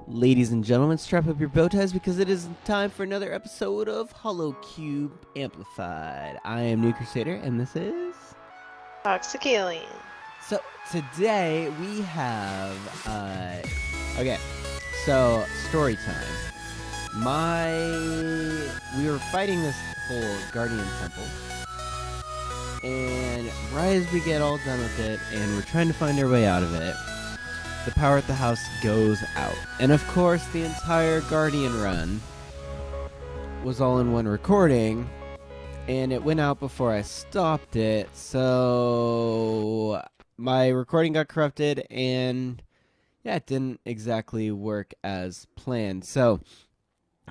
Ladies and gentlemen, strap up your bow ties because it is time for another episode of HollowCube Amplified. I am New Crusader, and this is... Toxic Alien. So, today we have, okay, so, story time. We were fighting this whole Guardian Temple, and right as we get all done with it, and we're trying to find our way out of it, the power at the house goes out. And of course, the entire Guardian run was all in one recording, and it went out before I stopped it, so my recording got corrupted, and yeah, it didn't exactly work as planned. So,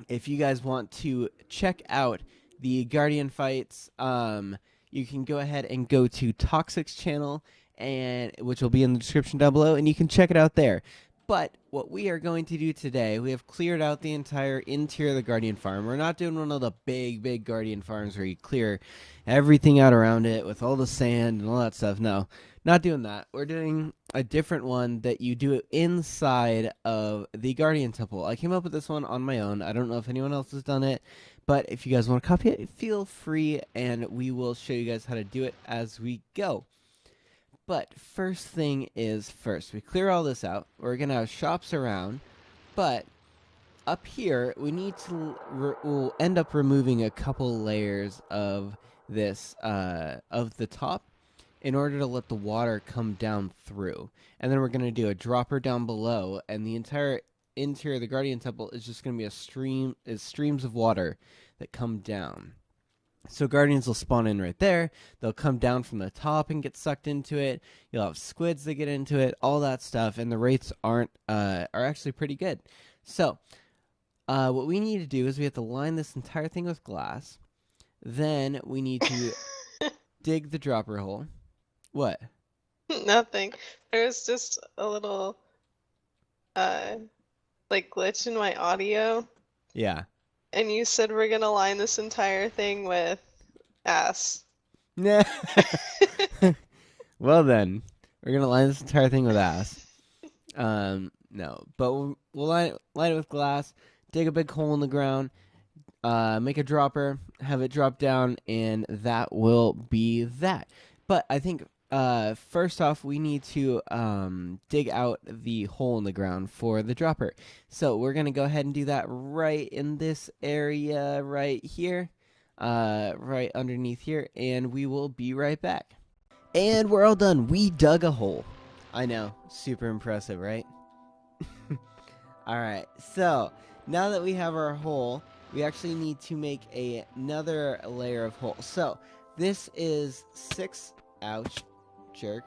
if you guys want to check out the Guardian fights, you can go ahead and go to Toxic's channel, and which will be in the description down below, and you can check it out there. But what we are going to do today, we have cleared out the entire interior of the Guardian farm. We're not doing one of the big Guardian farms where you clear everything out around it with all the sand and all that stuff. No, not doing that. We're doing a different one that you do it inside of the Guardian Temple. I came up with this one on my own. I don't know if anyone else has done it, but if you guys want to copy it, feel free, and we will show you guys how to do it as we go. But first thing is first. We clear all this out. We're going to have shops around. But up here, we need to... we'll end up removing a couple layers of this, of the top, in order to let the water come down through. And then we're going to do a dropper down below. And the entire interior of the Guardian Temple is just going to be streams of water that come down. So Guardians will spawn in right there. They'll come down from the top and get sucked into it. You'll have squids that get into it, all that stuff, and the rates are actually pretty good. So what we need to do is we have to line this entire thing with glass. Then we need to dig the dropper hole. What? Nothing. There was just a little like glitch in my audio. Yeah. And you said we're gonna line this entire thing with ass. Well then, we're gonna line this entire thing with ass. No, but we'll line it with glass. Dig a big hole in the ground. Make a dropper. Have it drop down, and that will be that. But I think first off, we need to dig out the hole in the ground for the dropper. So we're going to go ahead and do that right in this area right here, right underneath here, and we will be right back. And we're all done. We dug a hole. I know, super impressive, right? Alright, so now that we have our hole, we actually need to make another layer of hole. So this is 6... ouch. Jerk.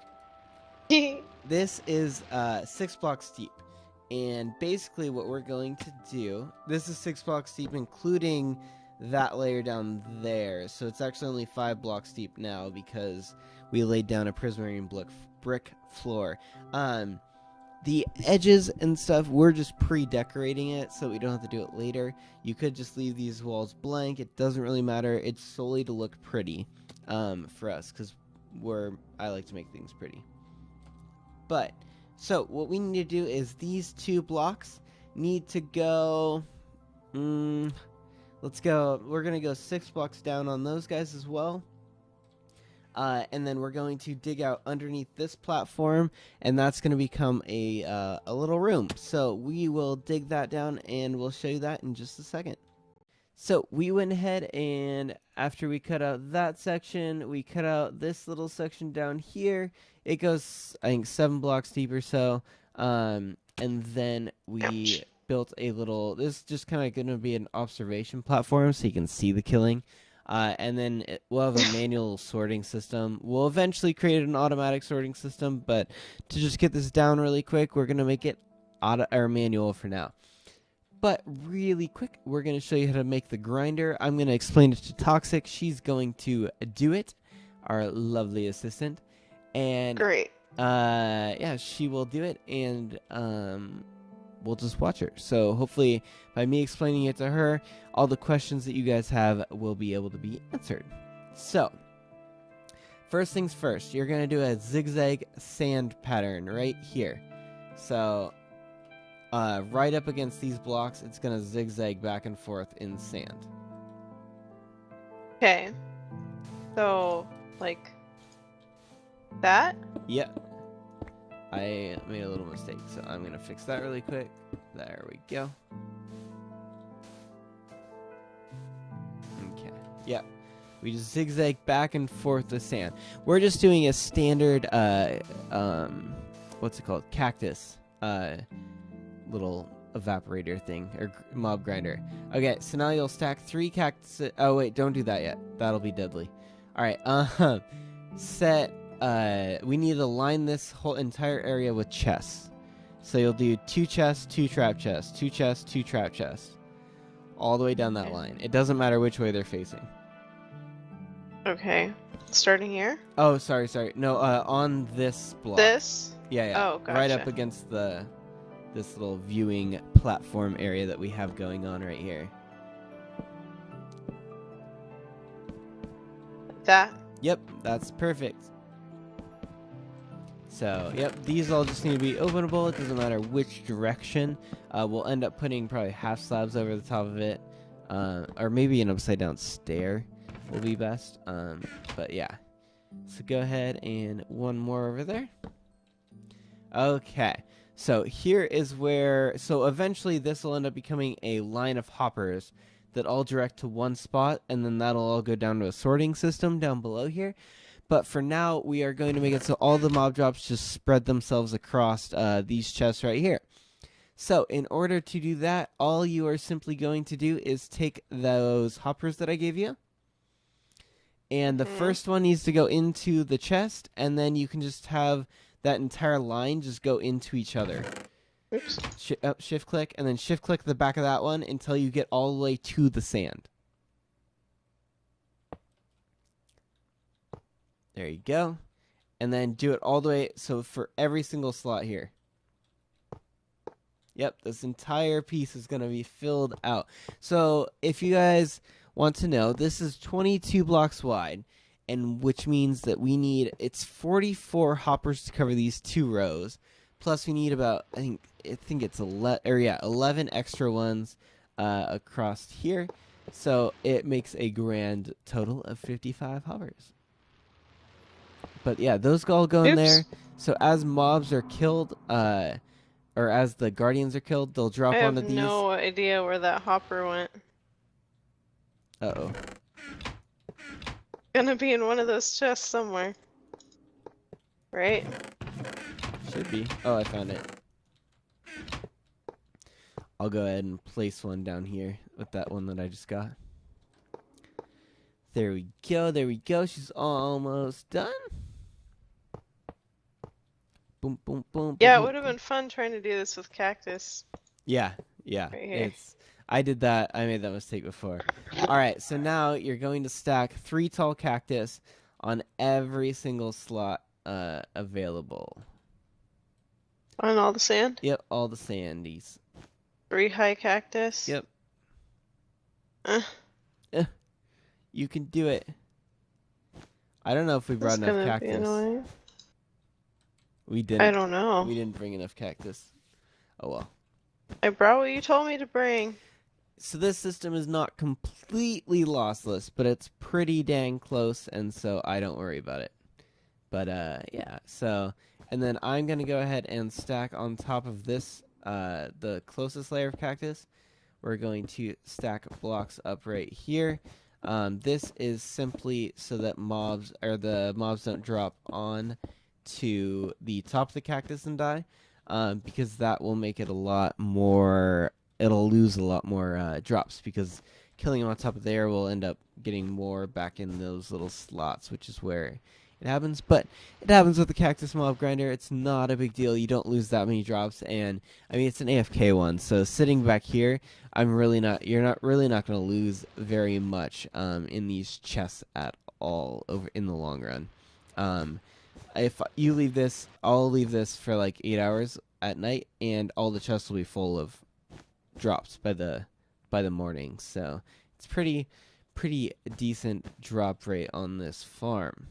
This is 6 blocks deep, and basically what we're going to do, this is 6 blocks deep including that layer down there, so it's actually only 5 blocks deep now because we laid down a prismarine brick floor. The edges and stuff, we're just pre-decorating it so we don't have to do it later. You could just leave these walls blank, it doesn't really matter, it's solely to look pretty for us, because I like to make things pretty. But, so, what we need to do is these 2 blocks need to go, let's go, we're going to go 6 blocks down on those guys as well. And then we're going to dig out underneath this platform, and that's going to become a little room. So, we will dig that down, and we'll show you that in just a second. So we went ahead, and after we cut out that section, we cut out this little section down here. It goes, I think, 7 blocks deep or so. And then we built a little, this is just kind of going to be an observation platform so you can see the killing. And then we'll have a manual sorting system. We'll eventually create an automatic sorting system, but to just get this down really quick, we're going to make it manual for now. But really quick, we're going to show you how to make the grinder. I'm going to explain it to Toxic. She's going to do it, our lovely assistant. And Great. Yeah, she will do it, and we'll just watch her. So hopefully, by me explaining it to her, all the questions that you guys have will be able to be answered. So, first things first, you're going to do a zigzag sand pattern right here. So... right up against these blocks, it's going to zigzag back and forth in sand. Okay. So, like that? Yeah. I made a little mistake, so I'm going to fix that really quick. There we go. Okay. Yeah. We just zigzag back and forth the sand. We're just doing a standard, what's it called? Cactus, little evaporator thing, or mob grinder. Okay, so now you'll stack 3 cactus. Oh, wait, don't do that yet. That'll be deadly. Alright, we need to line this whole entire area with chests. So you'll do 2 chests, 2 trap chests, 2 chests, 2 trap chests. All the way down that line. It doesn't matter which way they're facing. Okay. Starting here? Oh, sorry. No, on this block. This? Yeah. Oh, gotcha. Right up against this little viewing platform area that we have going on right here. That? Yep, that's perfect. So, yep, these all just need to be openable. It doesn't matter which direction. We'll end up putting probably half slabs over the top of it. Or maybe an upside down stair will be best. But yeah. So go ahead and one more over there. Okay. So here is where, so eventually this will end up becoming a line of hoppers that all direct to one spot, and then that'll all go down to a sorting system down below here. But for now, we are going to make it so all the mob drops just spread themselves across these chests right here. So in order to do that, all you are simply going to do is take those hoppers that I gave you, and the first one needs to go into the chest, and then you can just have that entire line just go into each other. Oops. Shift click, and then shift click the back of that one until you get all the way to the sand. There you go. And then do it all the way, so for every single slot here. Yep, this entire piece is going to be filled out. So if you guys want to know, this is 22 blocks wide, and which means that we need, it's 44 hoppers to cover these 2 rows. Plus we need about, I think it's 11 extra ones across here. So it makes a grand total of 55 hoppers. But yeah, those all go in there. So as mobs are killed, or as the guardians are killed, they'll drop onto these. I have no idea where that hopper went. Uh-oh. Gonna be in one of those chests somewhere. Right? Should be. Oh, I found it. I'll go ahead and place one down here with that one that I just got. There we go. There we go. She's almost done. Boom, boom, boom. Yeah, boom, it would have been fun trying to do this with cactus. Yeah. Right here. I did that. I made that mistake before. All right. So now you're going to stack 3 tall cactus on every single slot available. On all the sand? Yep, all the sandies. 3 high cactus? Yep. You can do it. I don't know if we brought enough cactus. We didn't. I don't know. We didn't bring enough cactus. Oh well. I brought what you told me to bring. So this system is not completely lossless, but it's pretty dang close, and so I don't worry about it. But yeah, so, and then I'm going to go ahead and stack on top of this, the closest layer of cactus. We're going to stack blocks up right here. This is simply so that the mobs don't drop on to the top of the cactus and die, because that will make it a lot more, it'll lose a lot more drops, because killing them on top of there will end up getting more back in those little slots, which is where it happens. But it happens with the cactus mob grinder. It's not a big deal. You don't lose that many drops, and I mean, it's an AFK one, so sitting back here, you're not really not going to lose very much in these chests at all in the long run. If you leave this, I'll leave this for like 8 hours at night, and all the chests will be full of drops by the morning. So it's pretty decent drop rate on this farm.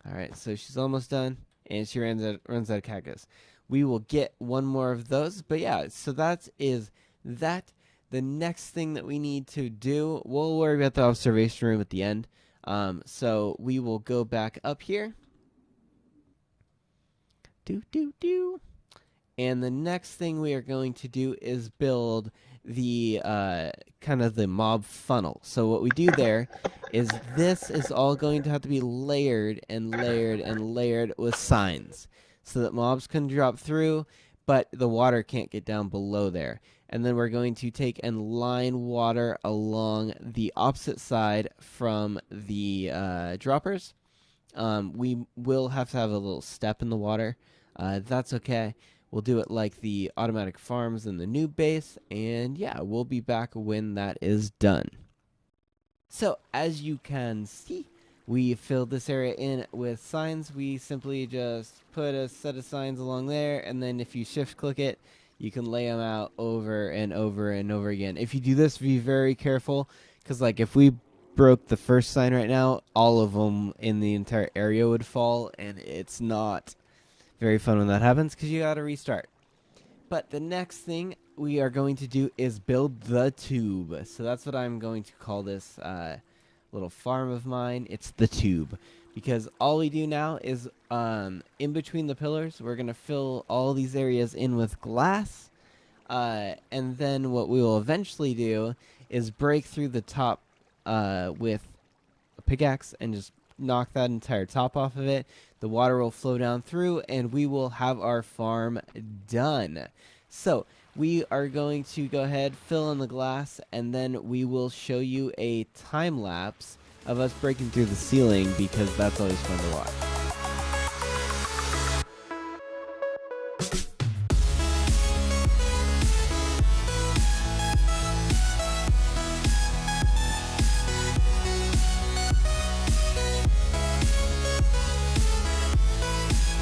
All right, so she's almost done, and she runs out of cactus. We will get one more of those, but yeah, so that is that. The next thing that we need to do, we'll worry about the observation room at the end. So we will go back up here. And the next thing we are going to do is build the kind of the mob funnel. So what we do there is this is all going to have to be layered and layered and layered with signs so that mobs can drop through, but the water can't get down below there. And then we're going to take and line water along the opposite side from the droppers. We will have to have a little step in the water. That's okay. We'll do it like the automatic farms in the new base. And yeah, we'll be back when that is done. So as you can see, we filled this area in with signs. We simply just put a set of signs along there. And then if you shift click it, you can lay them out over and over and over again. If you do this, be very careful, because like if we broke the first sign right now, all of them in the entire area would fall, and it's not very fun when that happens, because you got to restart. But the next thing we are going to do is build the tube. So that's what I'm going to call this little farm of mine. It's the tube. Because all we do now is, in between the pillars, we're going to fill all these areas in with glass. And then what we will eventually do is break through the top with a pickaxe and just knock that entire top off of it. The water will flow down through, and we will have our farm done. So we are going to go ahead, fill in the glass, and then we will show you a time lapse of us breaking through the ceiling, because that's always fun to watch.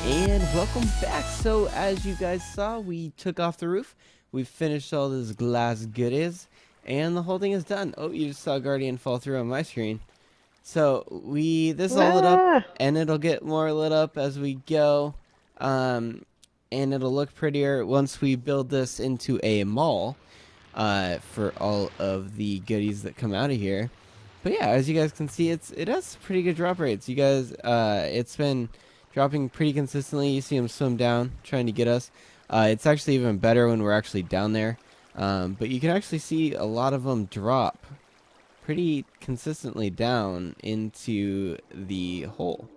And welcome back. So as you guys saw, we took off the roof. We finished all this glass goodies, and the whole thing is done. Oh, you just saw Guardian fall through on my screen. So this is all lit up, and it'll get more lit up as we go, and it'll look prettier once we build this into a mall for all of the goodies that come out of here. But yeah, as you guys can see, it has pretty good drop rates. You guys, it's been dropping pretty consistently. You see them swim down trying to get us. It's actually even better when we're actually down there, but you can actually see a lot of them drop pretty consistently down into the hole.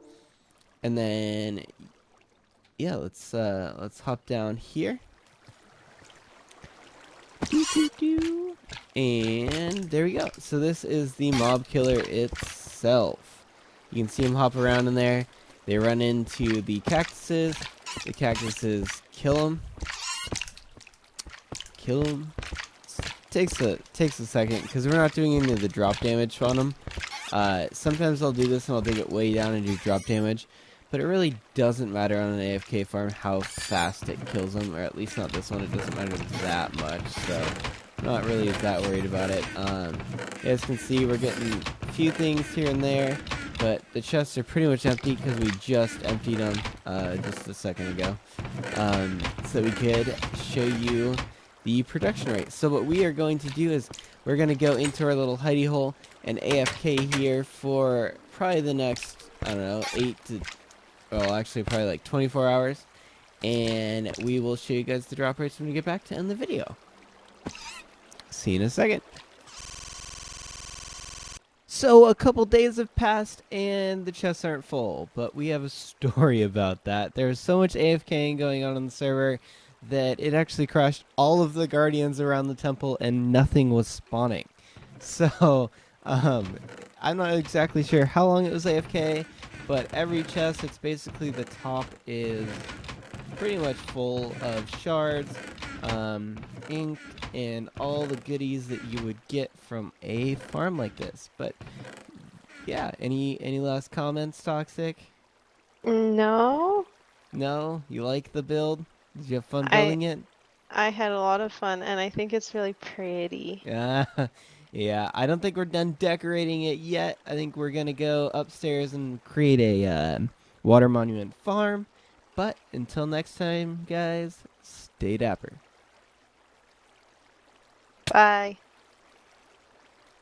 And then yeah, let's hop down here. And there we go. So this is the mob killer itself. You can see them hop around in there. They run into the cactuses. The cactuses kill them. Takes a second, because we're not doing any of the drop damage on them. Sometimes I'll do this and I'll dig it way down and do drop damage, but it really doesn't matter on an AFK farm how fast it kills them, or at least not this one. It doesn't matter that much, so I'm not really that worried about it. You guys can see we're getting a few things here and there, but the chests are pretty much empty because we just emptied them just a second ago, so we could show you the production rate. So what we are going to do is we're going to go into our little hidey hole and AFK here for probably the next, I don't know, probably like 24 hours. And we will show you guys the drop rates when we get back to end the video. See you in a second. So a couple days have passed and the chests aren't full, but we have a story about that. There's so much AFKing going on the server that it actually crashed all of the guardians around the temple and nothing was spawning. So I'm not exactly sure how long it was AFK, but every chest, it's basically the top is pretty much full of shards, ink, and all the goodies that you would get from a farm like this. But yeah, any last comments, Toxic? No. No? You like the build? Did you have fun building it? I had a lot of fun, and I think it's really pretty. Yeah. Yeah, I don't think we're done decorating it yet. I think we're going to go upstairs and create a water monument farm. But until next time, guys, stay dapper. Bye.